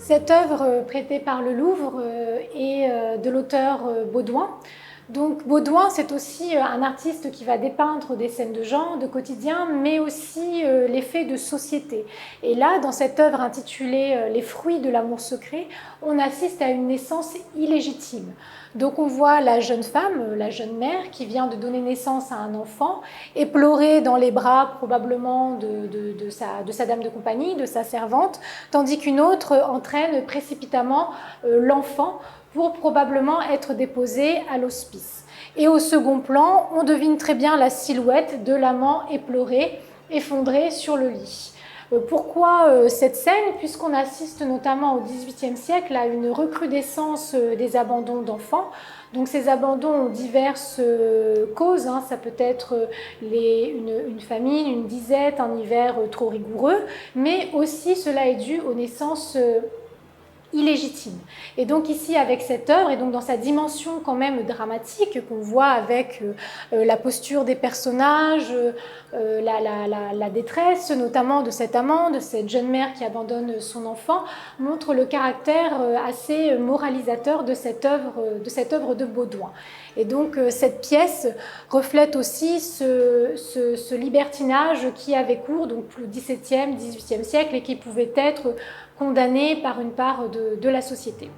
Cette œuvre prêtée par le Louvre est de l'auteur Baudouin. Donc Baudouin, c'est aussi un artiste qui va dépeindre des scènes de genre, de quotidien, mais aussi les faits de société. Et là, dans cette œuvre intitulée Les fruits de l'amour secret, on assiste à une naissance illégitime. Donc on voit la jeune femme, la jeune mère, qui vient de donner naissance à un enfant, éplorée dans les bras probablement de sa dame de compagnie, de sa servante, tandis qu'une autre entraîne précipitamment l'enfant pour probablement être déposé à l'hospice. Et au second plan, on devine très bien la silhouette de l'amant éploré, effondré sur le lit. Pourquoi cette scène? Puisqu'on assiste notamment au XVIIIe siècle à une recrudescence des abandons d'enfants. Donc ces abandons ont diverses causes, ça peut être une famine, une disette, un hiver trop rigoureux, mais aussi cela est dû aux naissances illégitime. Et donc ici, avec cette œuvre, et donc dans sa dimension quand même dramatique qu'on voit avec la posture des personnages, la détresse notamment de cet amant, de cette jeune mère qui abandonne son enfant, montre le caractère assez moralisateur de cette œuvre de Baudouin. Et donc cette pièce reflète aussi ce libertinage qui avait cours donc au XVIIe, XVIIIe siècle et qui pouvait être condamné par une part de la société.